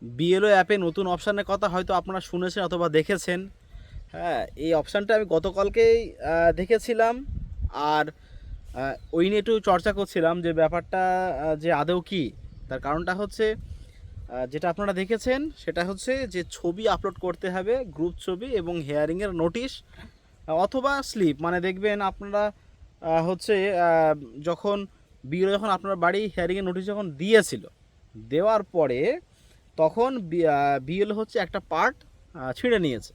BLO অ্যাপে নতুন অপশানের কথা হয়তো আপনারা শুনেছেন অথবা দেখেছেন। হ্যাঁ, এই অপশানটা আমি গতকালকেই দেখেছিলাম। আর ওই নিয়ে একটু চর্চা করছিলাম যে ব্যাপারটা যে আদৌ কী। তার কারণটা হচ্ছে যেটা আপনারা দেখেছেন সেটা হচ্ছে যে ছবি আপলোড করতে হবে, গ্রুপ ছবি এবং হেয়ারিংয়ের নোটিশ অথবা স্লিপ। মানে দেখবেন আপনারা হচ্ছে যখন বিএলও যখন আপনার বাড়ি হেয়ারিংয়ের নোটিশ যখন দিয়েছিল, দেওয়ার পরে তখন বিএলও হচ্ছে একটা পার্ট ছিঁড়ে নিয়েছে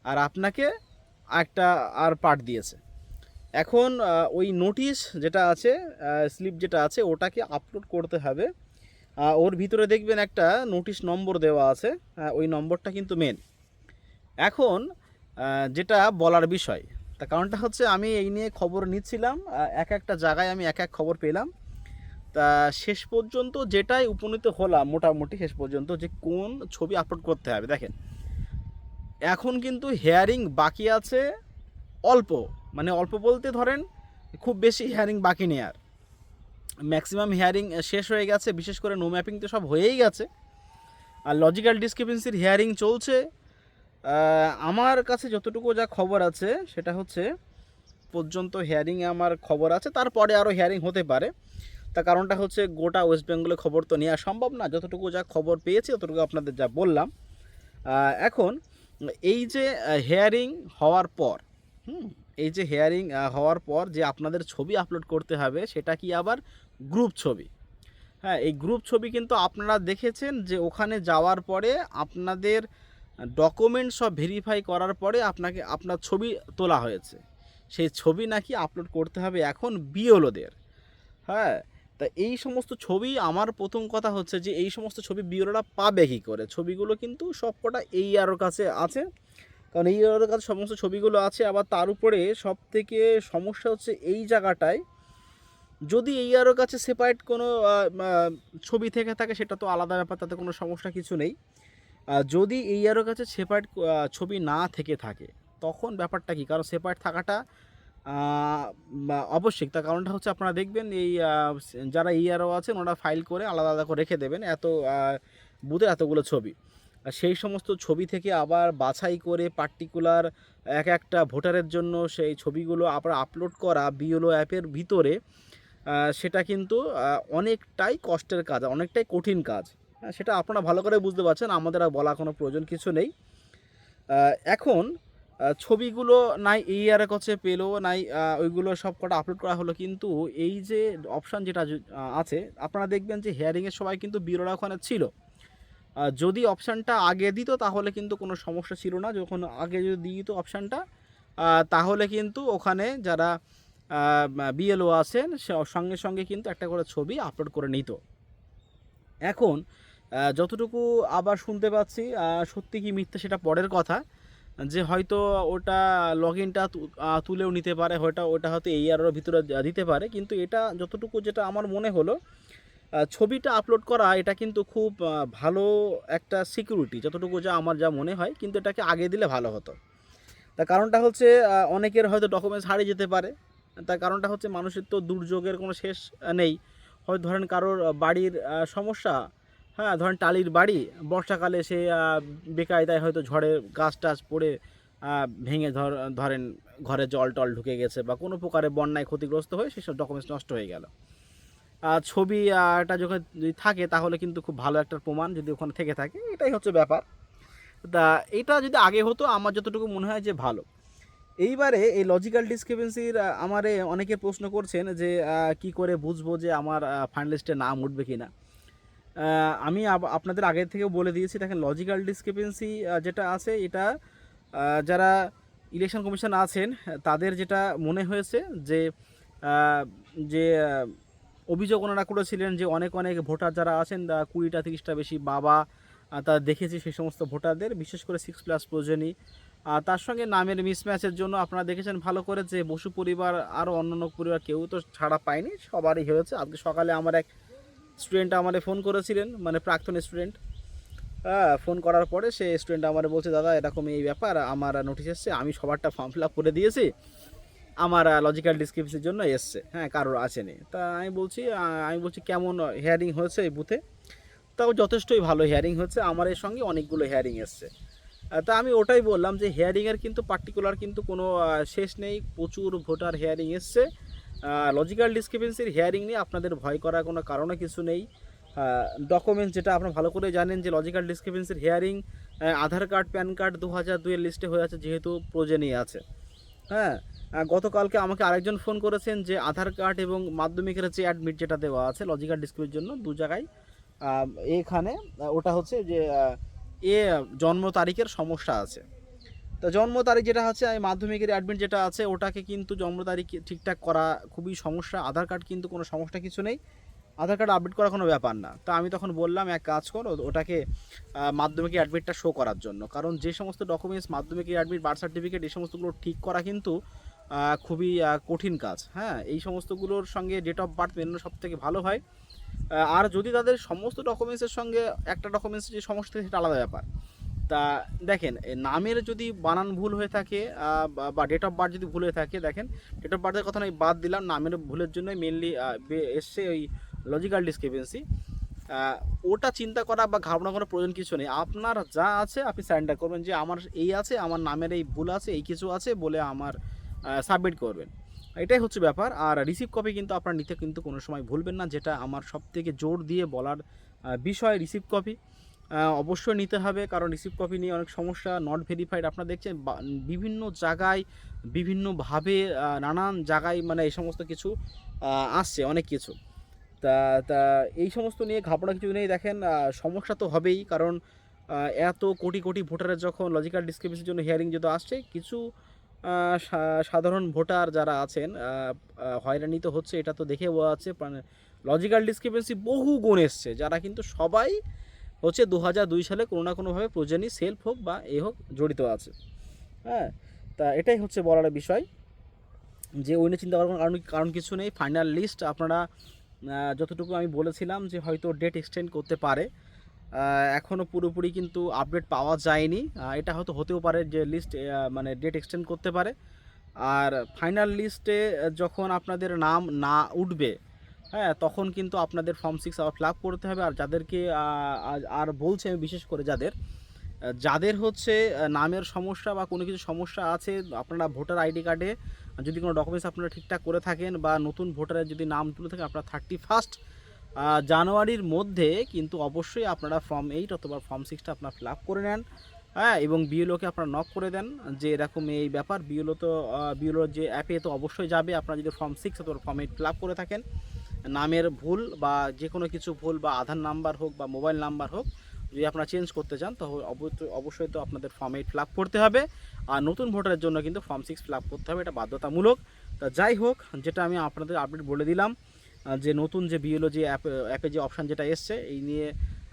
আর আপনাকে একটা আর পার্ট দিয়েছে। এখন ওই নোটিশ যেটা আছে, স্লিপ যেটা আছে, ওটাকে আপলোড করতে হবে। ওর ভিতরে দেখবেন একটা নোটিশ নম্বর দেওয়া আছে, ওই নম্বরটা কিন্তু মেন। এখন যেটা বলার বিষয়, তার কারণটা হচ্ছে আমি এই নিয়ে খবর নিচ্ছিলাম, এক একটা জায়গায় আমি এক এক খবর পেলাম। তা শেষ পর্যন্ত যেটাই উপনীত হলাম মোটামুটি শেষ পর্যন্ত, যে কোন ছবি আপলোড করতে হবে। দেখেন, এখন কিন্তু হেয়ারিং বাকি আছে অল্প, মানে অল্প বলতে ধরেন খুব বেশি হেয়ারিং বাকি নেই। আর ম্যাক্সিমাম হেয়ারিং শেষ হয়ে গেছে, বিশেষ করে নো ম্যাপিং তো সব হয়েই গেছে। আর লজিক্যাল ডিসক্রিপেন্সির হেয়ারিং চলছে। আমার কাছে যতটুকু যা খবর আছে সেটা হচ্ছে পর্যন্ত হেয়ারিংয়ে আমার খবর আছে, তারপরে আরও হেয়ারিং হতে পারে। তার কারণটা হচ্ছে গোটা ওয়েস্ট বেঙ্গলে খবর তো নেওয়া সম্ভব না, যতটুকু যা খবর পেয়েছি ততটুকু আপনাদের যা বললাম। এখন এই যে হেয়ারিং হওয়ার পর, এই যে হেয়ারিং হওয়ার পর যে আপনাদের ছবি আপলোড করতে হবে, সেটা কি আবার গ্রুপ ছবি। হ্যাঁ, এই গ্রুপ ছবি কিন্তু আপনারা দেখেছেন যে ওখানে যাওয়ার পরে আপনাদের ডকুমেন্ট সব ভেরিফাই করার পরে আপনাকে আপনার ছবি তোলা হয়েছে, সেই ছবি নাকি আপলোড করতে হবে এখন বিএলওদের। হ্যাঁ, তা এই সমস্ত ছবি, আমার প্রথম কথা হচ্ছে যে এই সমস্ত ছবি বিএলওরা পাবে কী করে? ছবিগুলো কিন্তু সবকটা এইআরওর কাছে আছে, কারণ এইআরওর কাছে সমস্ত ছবিগুলো আছে। আবার তার উপরে সবথেকে সমস্যা হচ্ছে এই জায়গাটায়, যদি এইআরওর কাছে সেপারেট কোনো ছবি থেকে থাকে সেটা তো আলাদা ব্যাপার, তাতে কোনো সমস্যা কিছু নেই। যদি এইআরওর কাছে সেপারেট ছবি না থেকে থাকে, তখন ব্যাপারটা কী? কারণ সেপারেট থাকাটা আবশ্যিক। তার কারণটা হচ্ছে আপনারা দেখবেন এই যারা ইআরও আছেন ওরা ফাইল করে আলাদা আলাদা করে রেখে দেবেন এত বুথে এতগুলো ছবি। আর সেই সমস্ত ছবি থেকে আবার বাছাই করে পার্টিকুলার এক একটা ভোটারের জন্য সেই ছবিগুলো আবার আপলোড করা বিএলও অ্যাপের ভিতরে, সেটা কিন্তু অনেকটাই কষ্টের কাজ, অনেকটাই কঠিন কাজ। হ্যাঁ, সেটা আপনারা ভালো করে বুঝতে পারছেন, আমাদের আর বলা কোনো প্রয়োজন কিছু নেই। এখন ছবিগুলো নাই এইআরের কাছে পেলো, নাই ওইগুলো সব কটা আপলোড করা হলো, কিন্তু এই যে অপশান যেটা আছে, আপনারা দেখবেন যে হেয়ারিংয়ের সময় কিন্তু বিএলওরা ওখানে ছিল। যদি অপশানটা আগে দিত তাহলে কিন্তু কোনো সমস্যা ছিল না, যখন আগে যদি দিয়ে দিত অপশানটা, তাহলে কিন্তু ওখানে যারা বিএলও আছেন সঙ্গে সঙ্গে কিন্তু একটা করে ছবি আপলোড করে নিত। এখন যতটুকু আবার শুনতে পাচ্ছি, সত্যি কি মিথ্যে সেটা পরের কথা, যে হয়তো ওটা লগ ইনটা তুলেও নিতে পারে, ওটা হয়তো এইআরের ভিতরে দিতে পারে, কিন্তু এটা যতটুকু যেটা আমার মনে হলো, ছবিটা আপলোড করা এটা কিন্তু খুব ভালো একটা সিকিউরিটি, যতটুকু যা আমার যা মনে হয়, কিন্তু এটাকে আগে দিলে ভালো হতো। তার কারণটা হচ্ছে অনেকের হয়তো ডকুমেন্টস হারিয়ে যেতে পারে। তার কারণটা হচ্ছে মানুষের তো দুর্যোগের কোনো শেষ নেই। হয়তো ধরেন কারোর বাড়ির সমস্যা, হ্যাঁ ধরেন টালির বাড়ি, বর্ষাকালে সে বেকায়দায় হয়তো ঝড়ে গাছ টাছ পড়ে ভেঙে ধরেন ঘরে জল টল ঢুকে গেছে, বা কোনো প্রকারে বন্যায় ক্ষতিগ্রস্ত হয়ে সেসব ডকুমেন্টস নষ্ট হয়ে গেল। ছবি এটা যখন যদি থাকে তাহলে কিন্তু খুব ভালো একটা প্রমাণ যদি ওখানে থেকে থাকে, এটাই হচ্ছে ব্যাপার। তা এটা যদি আগে হতো আমার যতটুকু মনে হয় যে ভালো। এইবারে এই লজিক্যাল ডিসক্রিপেন্সির আমারে অনেকে প্রশ্ন করছেন যে কি করে বুঝবো যে আমার ফাইনাল লিস্টে নাম উঠবে কি না। আমি আপনাদের আগে থেকেও বলে দিয়েছি, দেখেন লজিক্যাল ডিসক্রিপেন্সি যেটা আছে এটা যারা ইলেকশন কমিশন আছেন তাদের যেটা মনে হয়েছে যে যে অভিযোগ ওনারা করেছিলেন যে অনেক অনেক ভোটার যারা আছেন 20টা 30টা বেশি বাবা, তারা দেখেছি সেই সমস্ত ভোটারদের, বিশেষ করে 6+ প্রয়োজনী। তার সঙ্গে নামের মিসম্যাচের জন্য আপনারা দেখেছেন ভালো করে যে বসু পরিবার আরও অন্যান্য পরিবার কেউ তো ছাড়া পায়নি, সবারই হয়েছে। আজকে সকালে আমার এক স্টুডেন্ট আমারে ফোন করেছিলেন, মানে প্রাক্তন স্টুডেন্ট। ফোন করার পরে সে স্টুডেন্ট আমার বলছে, দাদা এরকম এই ব্যাপার, আমার নোটিশ এসছে, আমি সবারটা ফর্ম ফিল আপ করে দিয়েছি, আমার লজিক্যাল ডিসক্রিপেন্সির জন্য এসছে, হ্যাঁ কারোর আসেনি। তা আমি বলছি কেমন হেয়ারিং হয়েছে এই বুথে? তাও যথেষ্টই ভালো হেয়ারিং হচ্ছে, আমার এর সঙ্গে অনেকগুলো হেয়ারিং এসছে। তা আমি ওটাই বললাম যে হেয়ারিংয়ের কিন্তু পার্টিকুলার কিন্তু কোনো শেষ নেই, প্রচুর ভোটার হেয়ারিং এসছে। লজিক্যাল ডিসক্রিপেন্সির হেয়ারিং নিয়ে আপনাদের ভয় করার কোনো কারণে কিছু নেই। ডকুমেন্টস যেটা আপনারা ভালো করে জানেন যে লজিক্যাল ডিসক্রিপেন্সির হেয়ারিং আধার কার্ড প্যান কার্ড 2002-এর লিস্টে হয়ে আছে, যেহেতু প্রয়োজনীয় আছে। হ্যাঁ, গতকালকে আমাকে আরেকজন ফোন করেছেন যে আধার কার্ড এবং মাধ্যমিকের যে অ্যাডমিট যেটা দেওয়া আছে লজিক্যাল ডিসক্রিপের জন্য দু জায়গায় এখানে ওটা হচ্ছে যে এ জন্ম তারিখের সমস্যা আছে। তো জন্ম তারিখ যেটা হচ্ছে মাধ্যমিকের অ্যাডমিট যেটা আছে ওটাকে কিন্তু জন্ম তারিখ ঠিকঠাক করা খুবই সমস্যা। আধার কার্ড কিন্তু কোনো সমস্যা কিছু নেই, আধার কার্ড আপডেট করা কোনো ব্যাপার না। তো আমি তখন বললাম এক কাজ করো, ওটাকে মাধ্যমিকের অ্যাডমিটটা শো করার জন্য, কারণ যে সমস্ত ডকুমেন্টস মাধ্যমিকের অ্যাডমিট বার্থ সার্টিফিকেট এই সমস্তগুলো ঠিক করা কিন্তু খুবই কঠিন কাজ। হ্যাঁ, এই সমস্তগুলোর সঙ্গে ডেট অফ বার্থ মেলানো সব থেকে ভালো হয়। আর যদি তাদের সমস্ত ডকুমেন্টসের সঙ্গে একটা ডকুমেন্টসের যে সমস্যা সেটা আলাদা ব্যাপার। তা দেখেন, নামের যদি বানান ভুল হয়ে থাকে বা ডেট অফ বার্থ যদি ভুল হয়ে থাকে, দেখেন ডেট অফ বার্থের কথা আমি বাদ দিলাম, নামের ভুলের জন্যই মেনলি এসছে ওই লজিক্যাল ডিসক্রিপেন্সি। ওটা চিন্তা করা বা ঘাবড়ানোর কোনো প্রয়োজন কিছু নেই। আপনার যা আছে আপনি সারেন্ডার করবেন যে আমার এই আছে, আমার নামের এই ভুল আছে, এই কিছু আছে বলে আমার সাবমিট করবেন, এটাই হচ্ছে ব্যাপার। আর রিসিভ কপি কিন্তু আপনার নিতে কিন্তু কোনো সময় ভুলবেন না, যেটা আমার সব থেকে জোর দিয়ে বলার বিষয়। রিসিভ কপি অবশ্যই নিতে হবে, কারণ রিসিভ কপি নিয়ে অনেক সমস্যা, নট ভেরিফাইড আপনারা দেখছেন বিভিন্ন জায়গায় বিভিন্নভাবে নানান জায়গায় মানে এই সমস্ত কিছু আসছে অনেক কিছু। তা তা এই সমস্ত নিয়ে ঘাবড়া কিছু নেই। দেখেন সমস্যা তো হবেই, কারণ এত কোটি কোটি ভোটারের যখন লজিক্যাল ডিসক্রিপেন্সির জন্য হিয়ারিং যদি আসছে, কিছু সাধারণ ভোটার যারা আছেন হয়রানি তো হচ্ছে, এটা তো দেখে বোঝা যাচ্ছে। মানে লজিক্যাল ডিসক্রিপেন্সি বহু গুণ এসছে, যারা কিন্তু সবাই হচ্ছে 2002 সালে কোনো না কোনোভাবে প্রয়োজনীয় সেলফ হোক বা এ হোক জড়িত আছে। হ্যাঁ, তা এটাই হচ্ছে বলার বিষয়, যে ওই নিয়ে চিন্তা করার কোনো কারণ কিছু নেই। ফাইনাল লিস্ট আপনারা যতটুকু আমি বলেছিলাম যে হয়তো ডেট এক্সটেন্ড করতে পারে, এখনও পুরোপুরি কিন্তু আপডেট পাওয়া যায়নি। এটা হয়তো হতেও পারে যে লিস্ট মানে ডেট এক্সটেন্ড করতে পারে। আর ফাইনাল লিস্টে যখন আপনাদের নাম না উঠবে, হ্যাঁ, তখন কিন্তু আপনাদের ফর্ম 6 আবার ফিল আপ করতে হবে। আর যাদেরকে আর বলছে আমি বিশেষ করে যাদের হচ্ছে নামের সমস্যা বা কোনো কিছু সমস্যা আছে, আপনারা ভোটার আইডি কার্ডে যদি কোনো ডকুমেন্টস আপনারা ঠিকঠাক করে থাকেন বা নতুন ভোটারের যদি নাম তুলে থাকেন, আপনারা 31 জানুয়ারির মধ্যে কিন্তু অবশ্যই আপনারা ফর্ম 8 অথবা ফর্ম 6টা আপনারা ফিল আপ করে নেন। হ্যাঁ, এবং বিএলওকে আপনারা নক করে দেন যে এরকম এই ব্যাপার। বিএলওর যে অ্যাপে তো অবশ্যই যাবে, আপনারা যদি ফর্ম 6 অথবা ফর্ম 8 ফিল আপ করে থাকেন, নামের ভুল বা যে কোনো কিছু ভুল বা আধার নাম্বার হোক বা মোবাইল নাম্বার হোক যদি আপনারা চেঞ্জ করতে চান, তাহলে অবশ্যই তো আপনাদের ফর্ম 8 ফিল আপ করতে হবে। আর নতুন ভোটারের জন্য কিন্তু ফর্ম 6 ফিল আপ করতে হবে, এটা বাধ্যতামূলক। তা যাই হোক, যেটা আমি আপনাদের আপডেট বলে দিলাম যে নতুন যে বিএলও যে অ্যাপে যে অপশান যেটা এসছে, এই নিয়ে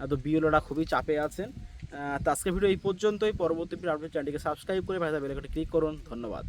তো বিএলওরা খুবই চাপে আছেন। তো আজকের ভিডিও এই পর্যন্তই। পরবর্তী আপডেট চ্যানেলটিকে সাবস্ক্রাইব করে বেল আইকনটি ক্লিক করুন। ধন্যবাদ।